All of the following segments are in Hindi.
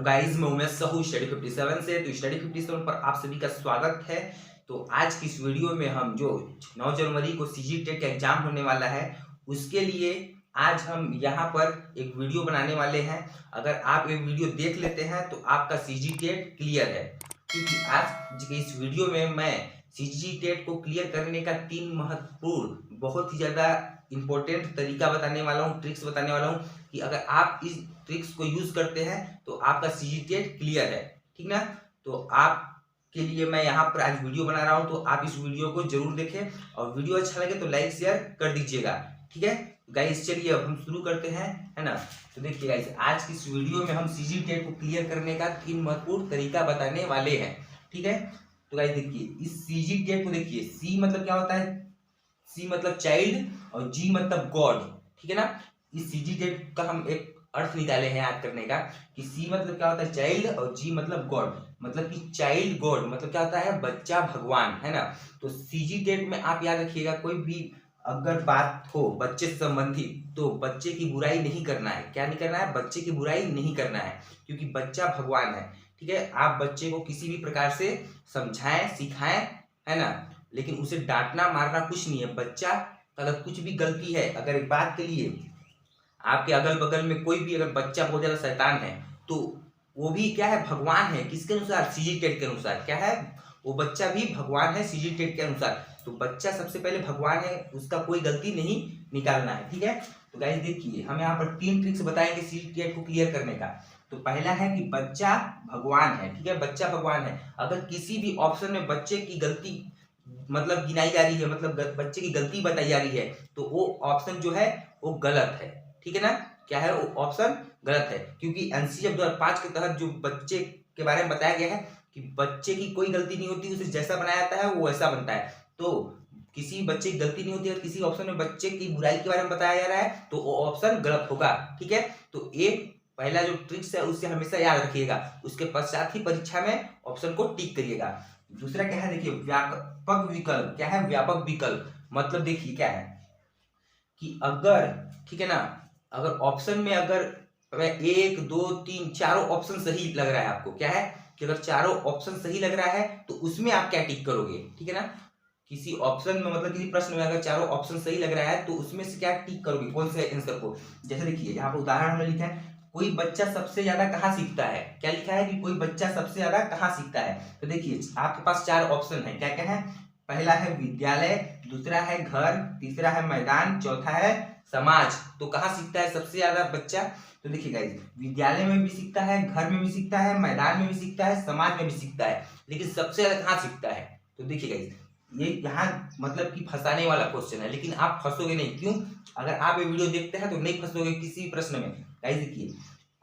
हेलो गाइस, मैं उमेश साहू स्टडी 57 से। तो स्टडी 57 पर आप सभी का स्वागत है। तो आज की इस वीडियो में हम जो 9 जनवरी को सीजी टेट का एग्जाम होने वाला है उसके लिए आज हम यहाँ पर एक वीडियो बनाने वाले हैं। अगर आप ये वीडियो देख लेते हैं तो आपका सीजी टेट क्लियर है, क्योंकि आज के इस वीडियो में मैं सीजी टेट को क्लियर करने का 3 महत्वपूर्ण बहुत ही ज़्यादा इम्पोर्टेंट तरीका बताने वाला हूँ, ट्रिक्स बताने वाला हूँ कि अगर आप इस ट्रिक्स को यूज करते हैं तो आपका सीजी टेट क्लियर है। ठीक ना? तो आप के लिए मैं यहाँ पर आज वीडियो बना रहा हूँ, तो आप इस वीडियो को जरूर देखें और वीडियो अच्छा लगे तो लाइक शेयर कर दीजिएगा। ठीक है गाइस, चलिए अब हम शुरू करते हैं, है ना। तो देखिए गाइस, आज की इस वीडियो में हम सीजी टेट को क्लियर करने का 3 महत्वपूर्ण तरीका बताने वाले हैं। ठीक है, तो गाइस देखिए, इस सीजी टेट को देखिए, सी मतलब क्या होता है, सी मतलब चाइल्ड और जी मतलब गॉड। ठीक है ना। इस सीजी टेट का हम एक अर्थ निकाले हैं याद करने का कि सी मतलब क्या होता है चाइल्ड और जी मतलब गॉड, मतलब कि चाइल्ड गॉड मतलब क्या होता है बच्चा भगवान, है ना। तो सीजी टेट में आप याद रखिएगा, कोई भी अगर बात हो बच्चे से संबंधित तो बच्चे की बुराई नहीं करना है। क्या नहीं करना है? बच्चे की बुराई नहीं करना है, क्योंकि बच्चा भगवान है। ठीक है, आप बच्चे को किसी भी प्रकार से समझाएं सिखाएं, है ना, लेकिन उसे डांटना मारना कुछ नहीं है। बच्चा अगर कुछ भी गलती है, अगर एक बात के लिए आपके अगल बगल में कोई भी अगर बच्चा बहुत ज्यादा शैतान है तो वो भी क्या है, भगवान है। किसके अनुसार? सीजी टेट के अनुसार। क्या है? वो बच्चा भी भगवान है सीजी टेट के अनुसार। तो बच्चा सबसे पहले भगवान है, उसका कोई गलती नहीं निकालना है। ठीक है, तो गाइस देखिए, हम यहाँ पर 3 ट्रिक्स बताएंगे सीजी टेट को क्लियर करने का। तो पहला है कि बच्चा भगवान है। ठीक है, बच्चा भगवान है। अगर किसी भी ऑप्शन में बच्चे की गलती मतलब गिनाई जा रही है, मतलब बच्चे की गलती बताई जा रही है, तो वो ऑप्शन जो है वो गलत है। ठीक है ना। क्या है? वो ऑप्शन गलत है, क्योंकि एनसीएफ 2005 के तहत जो बच्चे के बारे में बताया गया है कि बच्चे की कोई गलती नहीं होती, उसे जैसा बनाया जाता है वो वैसा बनता है। तो किसी बच्चे की गलती नहीं होती और किसी ऑप्शन में बच्चे की बुराई के बारे में बताया जा रहा है तो वो ऑप्शन गलत होगा। ठीक है, तो एक पहला जो ट्रिक्स है उससे हमेशा याद रखिएगा, उसके पश्चात ही परीक्षा में ऑप्शन को टिक करिएगा। दूसरा क्या है, देखिए, व्यापक विकल्प। क्या है व्यापक विकल्प? मतलब देखिए क्या है कि अगर, ठीक है ना, अगर ऑप्शन में अगर 1 2 3 चारों ऑप्शन सही लग रहा है आपको, क्या है कि अगर चारों ऑप्शन सही लग रहा है तो उसमें आप क्या टिक करोगे। ठीक है ना, किसी ऑप्शन में मतलब किसी प्रश्न में अगर चारों ऑप्शन सही लग रहा है तो उसमें से क्या टिक करोगे, कौन से आंसर को। जैसे देखिए यहाँ पर उदाहरण हमने लिखा है, कोई बच्चा सबसे ज्यादा कहाँ सीखता है। क्या लिखा है कि कोई बच्चा सबसे ज्यादा कहाँ सीखता है। तो देखिए आपके पास 4 ऑप्शन है। क्या क्या है? पहला है विद्यालय, दूसरा है घर, तीसरा है मैदान, चौथा है समाज। तो कहाँ सीखता है सबसे ज्यादा बच्चा? तो देखिए गाइस, विद्यालय में भी सीखता है, घर में भी सीखता है, मैदान में भी सीखता है, समाज में भी सीखता है, लेकिन सबसे ज्यादा कहाँ सीखता है? तो देखिए गाइस, ये यहाँ मतलब कि फंसाने वाला क्वेश्चन है, लेकिन आप फंसोगे नहीं। क्यों? अगर आप ये वीडियो देखते हैं तो नहीं फंसोगे किसी प्रश्न में। गाइस देखिए,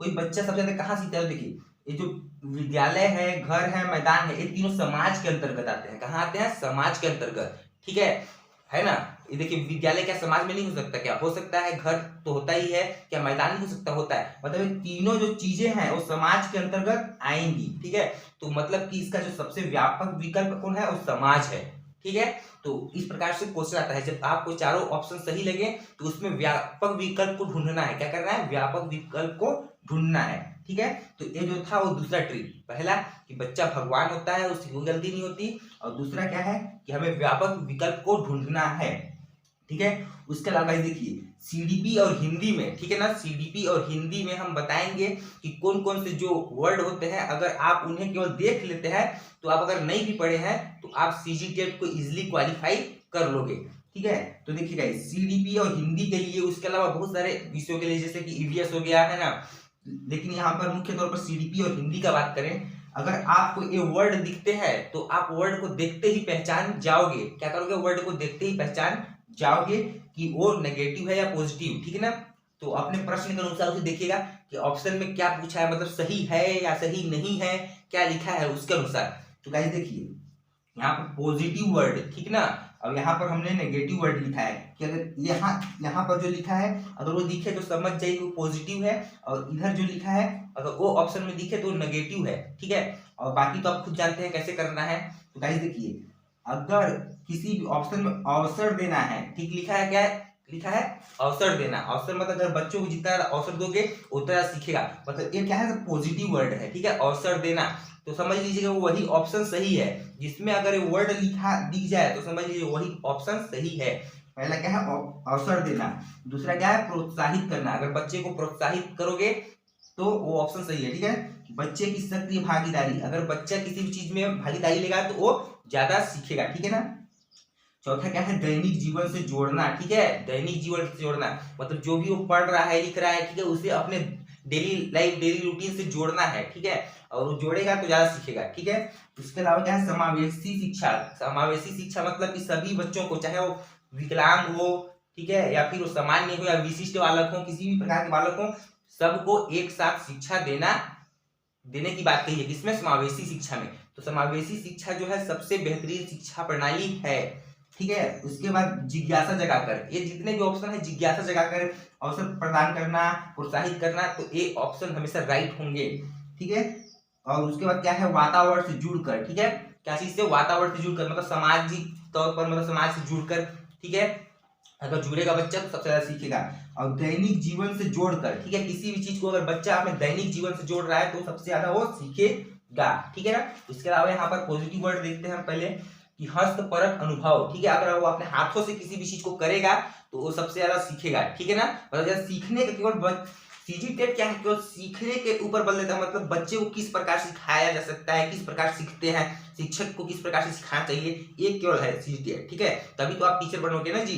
कोई बच्चा सबसे ज्यादा कहाँ सीखता है, देखिए ये जो विद्यालय है, घर है, मैदान है, ये तीनों समाज के अंतर्गत आते हैं। कहाँ आते हैं? समाज के अंतर्गत। ठीक है ना। ये देखिए, विद्यालय क्या समाज में नहीं हो सकता? क्या हो सकता है? घर तो होता ही है। क्या मैदान नहीं हो सकता? होता है। मतलब ये तीनों जो चीजें हैं वो समाज के अंतर्गत आएंगी। ठीक है, तो मतलब कि इसका जो सबसे व्यापक विकल्प कौन है? वो समाज है। ठीक है, तो इस प्रकार से क्वेश्चन आता है, जब आपको चारों ऑप्शन सही लगे तो उसमें व्यापक विकल्प को ढूंढना है। क्या करना है? व्यापक विकल्प को ढूंढना है। ठीक है, तो ये जो था वो दूसरा ट्रिक। पहला कि बच्चा भगवान होता है, उसकी कोई गलती नहीं होती, और दूसरा क्या है कि हमें व्यापक विकल्प को ढूंढना है। ठीक है, उसके अलावा देखिए सीडीपी और हिंदी में, ठीक है ना, सीडीपी और हिंदी में हम बताएंगे कि कौन कौन से जो वर्ड होते हैं, अगर आप उन्हें केवल देख लेते हैं तो आप अगर नहीं भी पढ़े हैं तो आप सीजी टेट को इजिली क्वालिफाई कर लोगे। ठीक है, तो देखिए गाइस, सीडीपी और हिंदी के लिए, उसके अलावा बहुत सारे विषयों के लिए जैसे कि ईवीएस हो गया, है ना, लेकिन यहाँ पर मुख्य तौर पर सीडीपी और हिंदी का बात करें, अगर आपको ये वर्ड दिखते हैं तो आप वर्ड को देखते ही पहचान जाओगे। क्या करोगे? वर्ड को देखते ही पहचान जाओगे कि वो नेगेटिव है या पॉजिटिव। ठीक है ना, तो अपने प्रश्न के अनुसार उसे देखिएगा कि ऑप्शन में क्या पूछा है, मतलब सही है या सही नहीं है, क्या लिखा है उसके अनुसार। तो गाइस देखिए, यहाँ पर पॉजिटिव वर्ड, ठीक ना, अब यहाँ पर हमने नेगेटिव वर्ड लिखा है कि अगर यहाँ पर जो लिखा है अगर वो दिखे तो समझ जाइए कि वो पॉजिटिव है, और इधर जो लिखा है अगर वो ऑप्शन में दिखे तो नेगेटिव है। ठीक है, और बाकी तो आप खुद जानते हैं कैसे करना है। तो गाइस देखिए, अगर किसी भी ऑप्शन में अवसर देना है, ठीक लिखा है क्या है लिखा है अवसर देना। अवसर मतलब अगर बच्चों को जितना अवसर दोगे उतना सीखेगा, मतलब ये क्या है, पॉजिटिव वर्ड है, ठीक है, अवसर देना। तो समझ लीजिएगा वही ऑप्शन सही है, जिसमें अगर ये वर्ड लिखा दिख जाए तो समझ लीजिए वही ऑप्शन सही है। पहला क्या है, अवसर देना। दूसरा क्या है, प्रोत्साहित करना। अगर बच्चे को प्रोत्साहित करोगे तो वो ऑप्शन सही है, ठीक है। बच्चे की सक्रिय भागीदारी, अगर बच्चा किसी भी चीज में भागीदारी लेगा तो वो ज्यादा सीखेगा, ठीक है ना। चौथा क्या है, दैनिक जीवन से जोड़ना, ठीक है, दैनिक जीवन से जोड़ना मतलब जो भी वो पढ़ रहा है लिख रहा है, ठीक है, उसे अपने डेली लाइफ डेली रूटीन से जोड़ना है, ठीक है, और वो जोड़ेगा तो ज्यादा सीखेगा, ठीक है। इसके अलावा क्या है, समावेशी शिक्षा। समावेशी शिक्षा मतलब कि सभी बच्चों को, चाहे वो विकलांग हो, ठीक है, या फिर वो सामान्य हो या विशिष्ट बालक हो, किसी भी प्रकार के बालक हो, सबको एक साथ शिक्षा देने की बात कही है किसमें, समावेशी शिक्षा में। तो समावेशी शिक्षा जो है सबसे बेहतरीन शिक्षा प्रणाली है, ठीक है। उसके बाद जिज्ञासा जगाकर, ये जितने भी ऑप्शन है जिज्ञासा जगाकर, अवसर प्रदान करना, प्रोत्साहित करना, तो ये ऑप्शन हमेशा राइट होंगे, ठीक है। और उसके बाद क्या है, वातावरण से जुड़कर, ठीक है, क्या चीज से, वातावरण से जुड़कर मतलब सामाजिक तौर पर, मतलब समाज से जुड़कर, ठीक है, अगर जुड़ेगा बच्चा तो सबसे ज्यादा सीखेगा। और दैनिक जीवन से जोड़कर, ठीक है, किसी भी चीज को अगर बच्चा अपने दैनिक जीवन से जोड़ रहा है तो सबसे ज्यादा वो सीखेगा, ठीक है ना। इसके अलावा यहाँ पर पॉजिटिव वर्ड देखते हैं पहले कि हस्तपरक अनुभव, ठीक है, अगर वो अपने हाथों से किसी भी चीज को करेगा तो वो सबसे ज्यादा सीखेगा, ठीक है ना। मतलब सीखने का केवल सीजी टेट क्या है, केवल सीखने के ऊपर बल देता है, मतलब बच्चे को किस प्रकार सिखाया जा सकता है, किस प्रकार सीखते हैं, शिक्षक को किस प्रकार से सिखाना चाहिए, ये केवल है सीजी टेट, ठीक है, तभी तो आप टीचर बनोगे ना जी,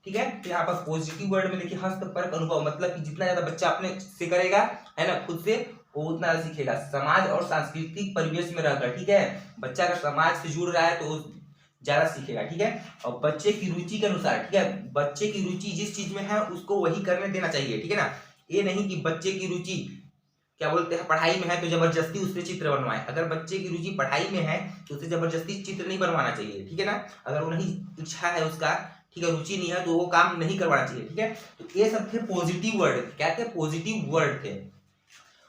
ठीक है। तो यहाँ पर पॉजिटिव वर्ड में देखिए हस्तपरक अनुभव, मतलब कि जितना ज्यादा बच्चा अपने से करेगा, है ना, खुद से, वो उतना ज्यादा सीखेगा। समाज और सांस्कृतिक परिवेश में रहकर, ठीक है, बच्चा अगर समाज से जुड़ रहा है तो ज्यादा सीखेगा, ठीक है। और बच्चे की रुचि के अनुसार, ठीक है, बच्चे की रुचि जिस चीज में है उसको वही करने देना चाहिए, ठीक है ना। ये नहीं कि बच्चे की रुचि क्या बोलते हैं पढ़ाई में है तो जबरदस्ती उससे चित्र बनवाए। अगर बच्चे की रुचि पढ़ाई में है तो उसे जबरदस्ती चित्र नहीं बनवाना चाहिए, ठीक है ना। अगर वो नहीं इच्छा है उसका, ठीक है, रुचि नहीं है तो वो काम नहीं करवाना चाहिए, ठीक है। तो ये सब थे पॉजिटिव वर्ड, क्या थे, पॉजिटिव वर्ड थे।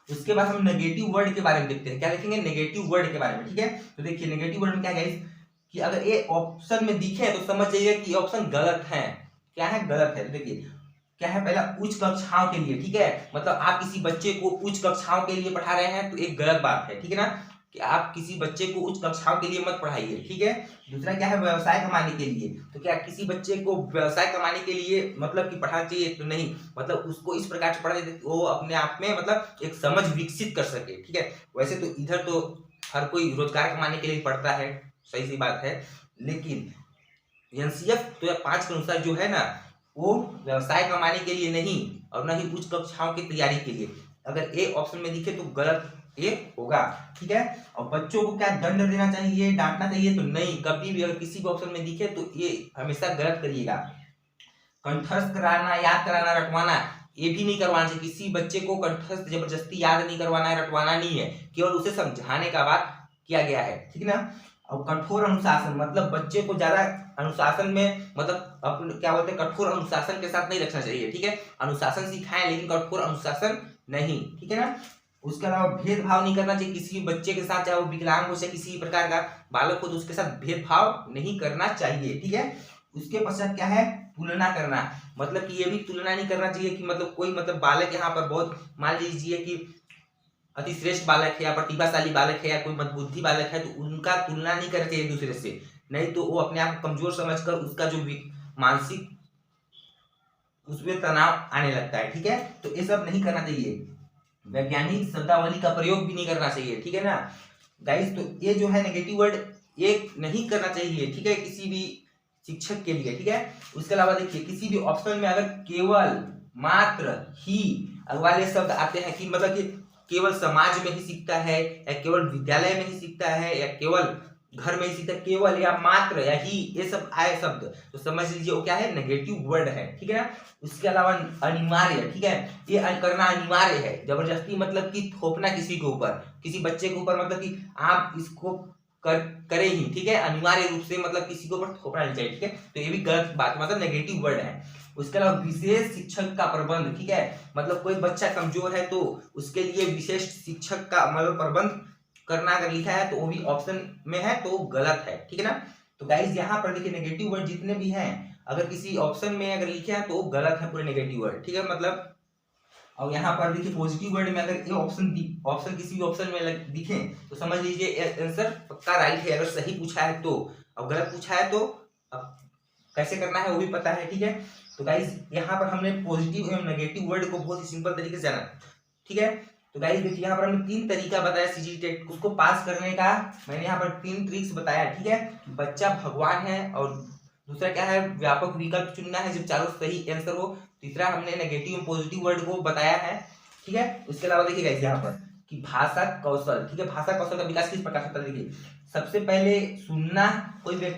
उसके बाद हम नेगेटिव वर्ड के बारे में देखते हैं, क्या देखेंगे, नेगेटिव वर्ड के बारे में, ठीक है। तो देखिए नेगेटिव वर्ड में क्या है कि अगर ये ऑप्शन में दिखे तो समझ जाइए कि ऑप्शन गलत है। क्या है, गलत है। तो देखिए क्या है, पहला उच्च कक्षाओं के लिए, ठीक है, मतलब आप किसी बच्चे को उच्च कक्षाओं के लिए पढ़ा रहे हैं तो एक गलत बात है, ठीक है ना, कि आप किसी बच्चे को उच्च कक्षाओं के लिए मत पढ़ाइए, ठीक है। दूसरा क्या है, व्यवसाय कमाने के लिए, तो क्या किसी बच्चे को व्यवसाय कमाने के लिए मतलब कि पढ़ाना चाहिए, तो नहीं, मतलब उसको इस प्रकार से पढ़ा जाए वो अपने आप में मतलब एक समझ विकसित कर सके, ठीक है। वैसे तो इधर तो हर कोई रोजगार कमाने के लिए पढ़ता है, सही सी बात है, लेकिन एनसीएफ 2005 के अनुसार जो है ना, वो व्यवसाय कमाने के लिए नहीं और न ही उच्च कक्षाओं की तैयारी के लिए। अगर ए ऑप्शन में दिखे तो गलत ए होगा, ठीक है। और बच्चों को क्या दंड देना चाहिए, डांटना चाहिए, तो नहीं, कभी भी अगर किसी भी ऑप्शन में दिखे तो ये हमेशा गलत करिएगा। कंठस्थ कराना, याद कराना, रटवाना, ये भी नहीं करवाना चाहिए। किसी बच्चे को कंठस्थ जबरदस्ती याद नहीं करवाना है, रटवाना नहीं है, केवल उसे समझाने का बात किया गया है, ठीक है ना। और कठोर अनुशासन, मतलब बच्चे को ज्यादा अनुशासन में, मतलब अपने क्या बोलते हैं, कठोर अनुशासन के साथ नहीं रखना चाहिए, ठीक है। अनुशासन सिखाएं लेकिन कठोर अनुशासन नहीं, ठीक है ना। उसके अलावा भेदभाव नहीं करना चाहिए किसी बच्चे के साथ, चाहे वो विकलांग हो चाहे किसी प्रकार का बालक हो, तो उसके साथ भेदभाव नहीं करना चाहिए, ठीक है। उसके पश्चात क्या है, तुलना करना, मतलब कि ये भी तुलना नहीं करना चाहिए कि मतलब कोई मतलब बालक यहाँ पर बहुत, मान लीजिए कि अति श्रेष्ठ बालक है या प्रतिभाशाली बालक है या कोई मदबुद्धि बालक है, तो उनका तुलना नहीं करना चाहिए एक दूसरे से, नहीं तो वो अपने आप को कमजोर समझकर उसका जो मानसिक उसमें तनाव आने लगता है, ठीक है। तो ये सब नहीं करना चाहिए। वैज्ञानिक शब्दावली का प्रयोग भी नहीं करना चाहिए, ठीक है ना गाइस। तो ये जो है नेगेटिव वर्ड ये नहीं करना चाहिए, ठीक है, किसी भी शिक्षक के लिए, ठीक है। उसके अलावा देखिए किसी भी ऑप्शन में अगर केवल, मात्र, ही वाले शब्द आते हैं कि मतलब कि केवल समाज में ही सीखता है या केवल विद्यालय में ही सीखता है या केवल घर में ही सीखता है, केवल या मात्र या ही, ये सब आए शब्द तो समझ लीजिए वो क्या है, नेगेटिव वर्ड है, ठीक है ना। उसके अलावा अनिवार्य, ठीक है, ये करना अनिवार्य है, जबरदस्ती मतलब कि थोपना किसी के ऊपर, किसी बच्चे के ऊपर, मतलब कि आप इसको करे ही, ठीक है, अनिवार्य रूप से मतलब किसी के ऊपर थोपना नहीं चाहिए, ठीक है। तो ये भी गलत बात, मतलब नेगेटिव वर्ड है। उसके अलावा विशेष शिक्षक का प्रबंध, ठीक है, मतलब कोई बच्चा कमजोर है तो उसके लिए विशेष शिक्षक का मतलब प्रबंध करना अगर लिखा है तो वो भी ऑप्शन में है तो गलत है, ठीक है ना। तो गाइज यहाँ पर देखिए नेगेटिव वर्ड जितने भी हैं अगर किसी ऑप्शन में अगर लिखे हैं तो वो गलत है पूरे नेगेटिव वर्ड, ठीक है। मतलब और यहाँ पर देखिए पॉजिटिव वर्ड में अगर ये ऑप्शन किसी भी ऑप्शन में दिखे तो समझ लीजिए आंसर पक्का राइट है, अगर सही पूछा है तो। अब गलत पूछा है तो अब कैसे करना है वो भी पता है, ठीक है। तो गाइस यहाँ पर हमने पॉजिटिव एवं नेगेटिव वर्ड को बहुत ही सिंपल तरीके से जाना, ठीक है। तो गाइस देखिए यहाँ पर हमने 3 तरीका बताया सीजी टेट उसको पास करने का। मैंने यहाँ पर 3 ट्रिक्स बताया, ठीक है। बच्चा भगवान है, और दूसरा क्या है, व्यापक विकल्प चुनना है जब चारों सही आंसर हो। तीसरा हमने नेगेटिव और पॉजिटिव वर्ड को बताया है, ठीक है। उसके अलावा देखिए गाइस यहाँ पर कि भाषा कौशल, ठीक है। भाषा कौशल का विकास किस प्रकार होता है, देखिए सबसे पहले सुनना। कोई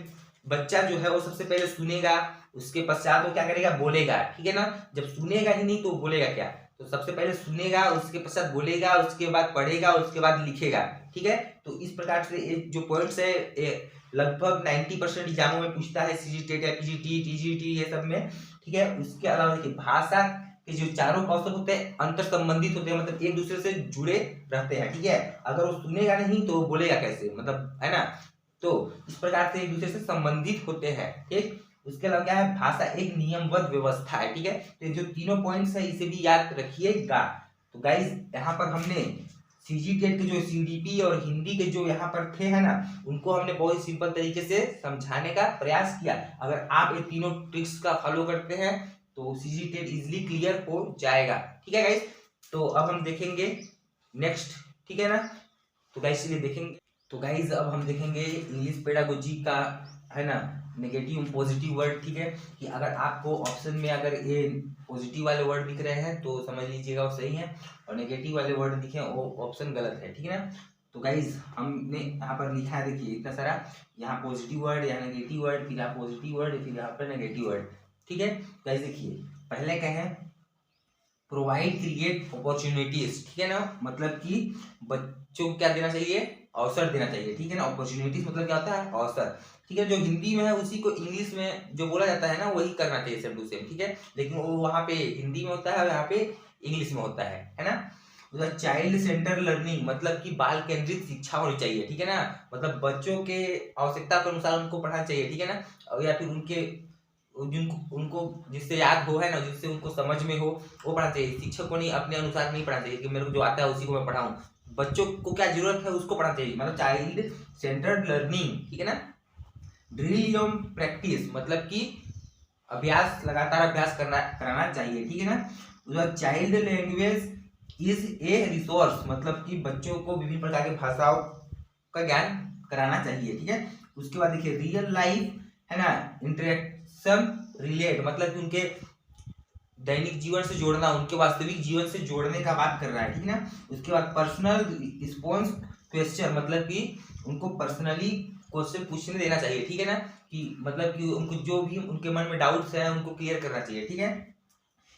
बच्चा जो है वो सबसे पहले सुनेगा, उसके पश्चात वो क्या करेगा, बोलेगा, ठीक है ना। जब सुनेगा ही नहीं तो बोलेगा क्या, तो सबसे पहले सुनेगा, उसके पश्चात बोलेगा, उसके बाद पढ़ेगा, उसके बाद लिखेगा, ठीक है। तो इस प्रकार से जो पॉइंट्स है लगभग 90% एग्जामों में पूछता है, सीजी टेट या पीजीटी टीजीटी ये सब में, ठीक है। उसके अलावा देखिए भाषा के जो चारों कौशल होते हैं अंतर संबंधित होते हैं, मतलब एक दूसरे से जुड़े रहते हैं, ठीक है। अगर वो सुनेगा नहीं तो बोलेगा कैसे, मतलब है ना। तो इस प्रकार से एक दूसरे से संबंधित होते हैं, ठीक। उसके अलावा क्या है, भाषा एक नियमबद्ध व्यवस्था है, ठीक है। तो जो तीनों पॉइंट्स है इसे भी याद रखिएगा। तो गाइस यहाँ पर हमने सीजी टेट के जो सीडीपी और हिंदी के जो यहाँ पर थे है ना, उनको हमने बहुत ही सिंपल तरीके से समझाने का प्रयास किया। अगर आप ये तीनों ट्रिक्स का फॉलो करते हैं तो सीजी टेट इजिली क्लियर हो जाएगा, ठीक है गाइस। तो अब हम देखेंगे नेक्स्ट, ठीक है ना। तो गाइस चलिए देखेंगे। तो गाइस अब हम देखेंगे इंग्लिश पेडागोजी का है ना, नेगेटिव पॉजिटिव वर्ड, ठीक है। कि अगर आपको ऑप्शन में अगर ये पॉजिटिव वाले वर्ड दिख रहे हैं तो समझ लीजिएगा वो सही है, और नेगेटिव वाले वर्ड दिखे वो ऑप्शन गलत है, ठीक है ना। तो गाइस हमने यहाँ पर लिखा है, देखिए इतना सारा, यहाँ पॉजिटिव वर्ड, यहाँ नेगेटिव वर्ड, फिर यहाँ पॉजिटिव वर्ड, फिर यहाँ पर नेगेटिव वर्ड, ठीक है। गाइस देखिए पहले क्या है, प्रोवाइड क्रिएट अपॉर्चुनिटीज, ठीक है ना। मतलब कि बच्चों को क्या देना चाहिए, अवसर देना चाहिए, ठीक है ना। अपॉर्चुनिटीज मतलब क्या होता है, अवसर, ठीक है। जो हिंदी में है उसी को इंग्लिश में जो बोला जाता है ना वही करना चाहिए सेम टू सेम, ठीक है। लेकिन वो वहाँ पे हिंदी में होता है और यहाँ पे इंग्लिश में होता है ना। चाइल्ड सेंटर लर्निंग मतलब कि बाल केंद्रित शिक्षा होनी चाहिए, ठीक है ना। मतलब बच्चों के आवश्यकता के अनुसार उनको पढ़ाना चाहिए, ठीक है ना। या फिर उनको जिससे याद हो है ना, जिससे उनको समझ में हो वो पढ़ाना चाहिए। शिक्षक को नहीं अपने अनुसार नहीं पढ़ाना चाहिए कि मेरे को जो आता है उसी को मैं पढ़ाऊँ। बच्चों को क्या जरूरत है उसको पढ़ाना चाहिए, मतलब चाइल्ड सेंटर्ड लर्निंग, ठीक है ना। ड्रिल एवं प्रैक्टिस मतलब कि अभ्यास, लगातार अभ्यास कराना चाहिए, ठीक है ना। Child language is a resource मतलब कि बच्चों को विभिन्न प्रकार की भाषाओं का ज्ञान कराना चाहिए, ठीक है। उसके बाद देखिए रियल लाइफ है ना, इंटरेक्शन रिलेट मतलब कि उनके दैनिक जीवन से जोड़ना, उनके वास्तविक जीवन से जोड़ने का बात कर रहा है, ठीक है ना। उसके बाद पर्सनल रिस्पॉन्स क्वेश्चन मतलब कि उनको पर्सनली क्वेश्चन पूछने देना चाहिए, ठीक है ना। कि मतलब कि उनको जो भी उनके मन में डाउट्स है उनको क्लियर करना चाहिए, ठीक है।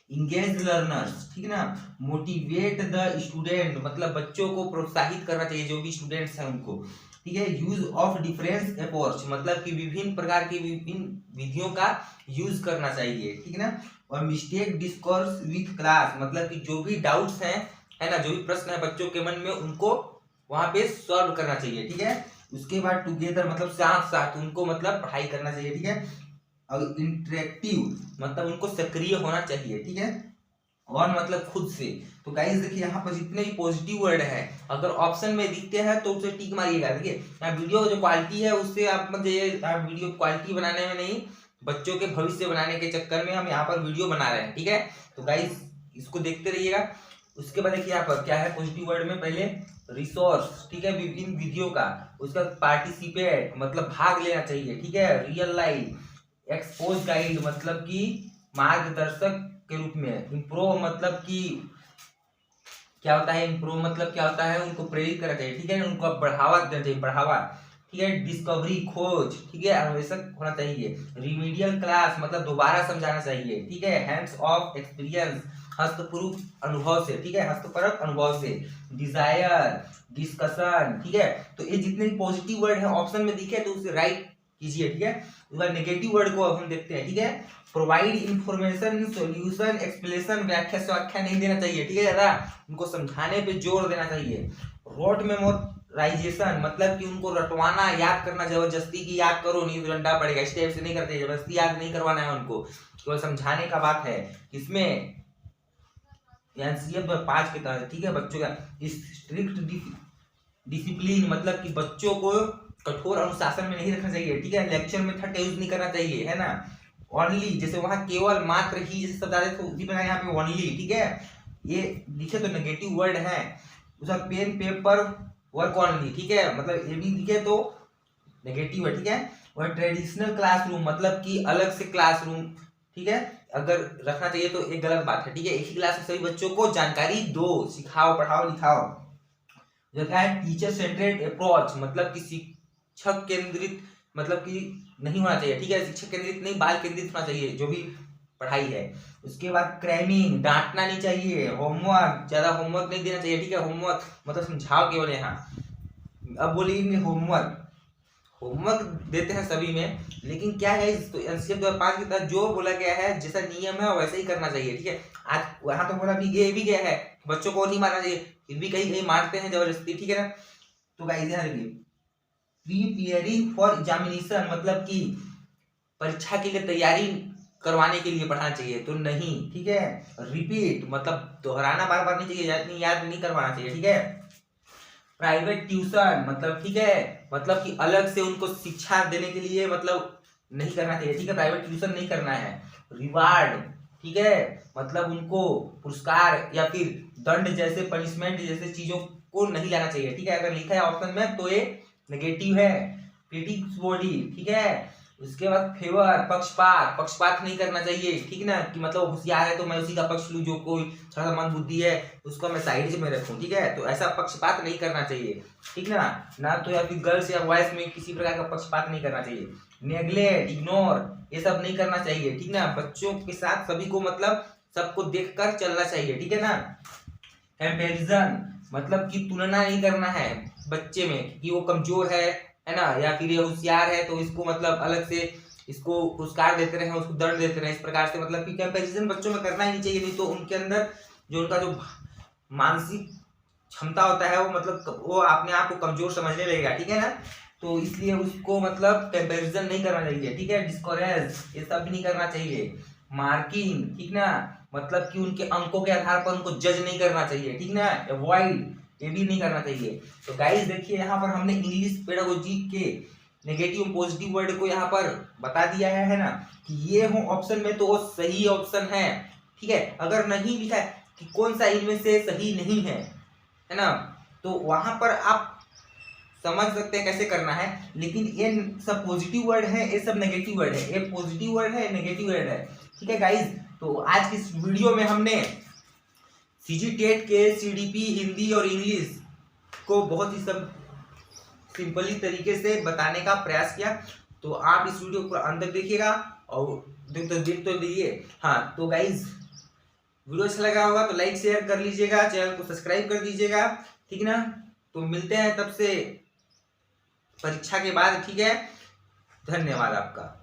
इंगेज लर्नर्स, ठीक है ना। मोटिवेट द स्टूडेंट मतलब बच्चों को प्रोत्साहित करना चाहिए, जो भी स्टूडेंट्स हैं उनको, ठीक है। यूज ऑफ डिफरेंस अप्रोच मतलब कि विभिन्न प्रकार की विभिन्न विधियों का यूज करना चाहिए, ठीक है ना। और मिस्टेक डिस्कोर्स विथ क्लास मतलब कि जो भी डाउट्स हैं है ना, जो भी प्रश्न है बच्चों के मन में उनको वहां पे सॉल्व करना चाहिए, ठीक है। उसके बाद टुगेदर मतलब साथ साथ उनको मतलब पढ़ाई करना चाहिए, ठीक है। और इंटरेक्टिव मतलब उनको सक्रिय होना चाहिए, ठीक है। और मतलब खुद से। तो गाइस देखिए यहाँ पर जितने भी पॉजिटिव वर्ड है अगर ऑप्शन में दिखते हैं तो उसे टिक मारिएगा। देखिए यहाँ वीडियो जो क्वालिटी है उससे आप मतलब वीडियो क्वालिटी बनाने में नहीं, बच्चों के भविष्य बनाने के चक्कर में हम यहाँ पर वीडियो बना रहे हैं, ठीक है। तो गाइस इसको देखते रहिएगा। उसके बाद देखिए यहाँ पर क्या है पॉजिटिव वर्ड में, पहले रिसोर्स, ठीक है, विभिन्न विधियों का। उसका पार्टिसिपेट मतलब भाग लेना चाहिए, ठीक है। रियल लाइफ एक्सपोज गाइड मतलब कि मार्गदर्शक के रूप में। इम्प्रूव मतलब कि क्या होता है, इम्प्रूव मतलब क्या होता है, उनको प्रेरित करना चाहिए, ठीक है। उनको बढ़ावा देना चाहिए, बढ़ावा, ठीक है। डिस्कवरी खोज, ठीक है, अन्वेषक होना चाहिए। रिमीडियल क्लास मतलब दोबारा समझाना चाहिए, ठीक है। हैंड्स ऑफ एक्सपीरियंस हस्तपूर्व अनुभव से, ठीक है, हस्तपरक अनुभव से। डिजायर डिस्कशन, ठीक है। तो ये जितने भी पॉजिटिव वर्ड है ऑप्शन में दिखे तो उसे राइट कीजिए, ठीक है। उसके बाद नेगेटिव वर्ड को अब हम देखते हैं, ठीक है। प्रोवाइड इंफॉर्मेशन सॉल्यूशन एक्सप्लेनेशन व्याख्या नहीं देना चाहिए, ठीक है। ज्यादा उनको समझाने पे जोर देना चाहिए। रोट मेमोराइजेशन मतलब कि उनको रटवाना, याद करना, जबरदस्ती की याद करो नहीं तो डंडा पड़ेगा, इस टाइप से नहीं करते, जबरदस्ती याद नहीं करवाना है उनको, केवल समझाने का बात है। इसमें एनसीएफ 5 के तहत, ठीक है, बच्चों का स्ट्रिक्ट डिसिप्लिन मतलब कि बच्चों को कठोर अनुशासन में नहीं रखना चाहिए, ठीक है, लेक्चर में थट यूज नहीं करना चाहिए, है ना। ओनली, जैसे वहां केवल, मात्र ही जैसे शब्द आ रहे थे उसी प्रकार यहाँ पे ओनली, ठीक है, ये लिखे तो नेगेटिव वर्ड है, उसका पेन पेपर वर्क ओनली, ठीक है, मतलब ये भी लिखे तो नेगेटिव है, ठीक है। और ट्रेडिशनल क्लासरूम मतलब कि अलग से क्लासरूम, ठीक है, अगर रखना चाहिए तो एक गलत बात है, ठीक है। एक ही क्लास में सभी बच्चों को जानकारी दो, सिखाओ, पढ़ाओ, लिखाओ। जो क्या है टीचर सेंट्रेड अप्रोच मतलब कि शिक्षक केंद्रित, मतलब कि नहीं होना चाहिए, ठीक है, शिक्षक केंद्रित नहीं, बाल केंद्रित होना चाहिए जो भी पढ़ाई है। उसके बाद क्रैमिंग, डांटना नहीं चाहिए, होमवर्क, ज्यादा होमवर्क नहीं देना चाहिए, ठीक है, होमवर्क मतलब समझाओ केवल यहाँ। अब बोलिए होमवर्क, होमवर्क देते हैं सभी में, लेकिन क्या है तो एनसीएफ 2005 के तहत जो बोला गया है, जैसा नियम है वैसे ही करना चाहिए, ठीक है। आज वहां तो बोला भी गया है बच्चों को नहीं मारना चाहिए, फिर भी कहीं कहीं मारते हैं जबरदस्ती, ठीक है ना। तो गाइस ध्यान रखिए, प्रीपेयरिंग फॉर एग्जामिनेशन मतलब कि परीक्षा के लिए तैयारी करवाने के लिए पढ़ाना चाहिए तो नहीं, ठीक है। रिपीट मतलब दोहराना बार बार नहीं चाहिए, याद नहीं करवाना चाहिए, ठीक है। प्राइवेट ट्यूशन मतलब, ठीक है, मतलब कि अलग से उनको शिक्षा देने के लिए मतलब नहीं करना चाहिए, ठीक है, प्राइवेट ट्यूशन नहीं करना है। रिवार्ड, ठीक है, मतलब उनको पुरस्कार या फिर दंड जैसे पनिशमेंट जैसे चीजों को नहीं लाना चाहिए, ठीक है। अगर लिखा है ऑप्शन में तो ये नेगेटिव है। क्रिटिक्स बॉडी, ठीक है। उसके बाद फेवर, पक्षपात नहीं करना चाहिए, ठीक ना, कि मतलब होशियार है तो मैं उसी का पक्ष लूं, जो कोई थोड़ा सा मंद बुद्धि है उसको मैं साइड में रखूं, ठीक है, तो ऐसा पक्षपात नहीं करना चाहिए, ठीक ना। ना तो या फिर गर्ल्स या बॉयज में किसी प्रकार का पक्षपात नहीं करना चाहिए। नेग्लेक्ट, इग्नोर, ये सब नहीं करना चाहिए, ठीक ना। बच्चों के साथ सभी को मतलब सबको देखकर चलना चाहिए, ठीक है ना। कंपैरिजन मतलब कि तुलना नहीं करना है बच्चे में कि वो कमजोर है ना, या फिर ये होशियार है तो इसको मतलब अलग से इसको पुरस्कार देते रहे, उसको दंड देते रहे, इस प्रकार से मतलब कि कंपैरिजन बच्चों में करना ही नहीं चाहिए, नहीं तो उनके अंदर जो उनका जो मानसिक क्षमता होता है वो मतलब वो अपने आप को कमजोर समझने लगेगा, ठीक है ना। तो इसलिए उसको मतलब कंपैरिजन नहीं करना चाहिए, ठीक है। डिस्करेज, ये सब भी नहीं करना चाहिए। मार्किंग, ठीक ना, मतलब कि उनके अंकों के आधार पर उनको जज नहीं करना चाहिए, ठीक ना। अवॉइड, ये भी नहीं करना चाहिए। तो गाइस देखिए यहाँ पर हमने इंग्लिश पेडागोजी के नेगेटिव पॉजिटिव वर्ड को यहाँ पर बता दिया है ना, कि ये हो ऑप्शन में तो वो सही ऑप्शन है, ठीक है। अगर नहीं लिखा है कि कौन सा इनमें से सही नहीं है ना, तो वहां पर आप समझ सकते हैं कैसे करना है। लेकिन ये सब पॉजिटिव वर्ड है, ये सब नेगेटिव वर्ड है, ये पॉजिटिव वर्ड है, नेगेटिव वर्ड है, ठीक है गाइस। तो आज की इस वीडियो में हमने सीजी टेट के सीडीपी हिंदी और इंग्लिश को बहुत ही सब सिंपली तरीके से बताने का प्रयास किया। तो आप इस वीडियो को अंत तक देखिएगा और देख तो दीजिए। हाँ तो गाइज वीडियो अच्छा लगा होगा तो लाइक शेयर कर लीजिएगा, चैनल को सब्सक्राइब कर दीजिएगा, ठीक ना। तो मिलते हैं तब से परीक्षा के बाद, ठीक है। धन्यवाद आपका।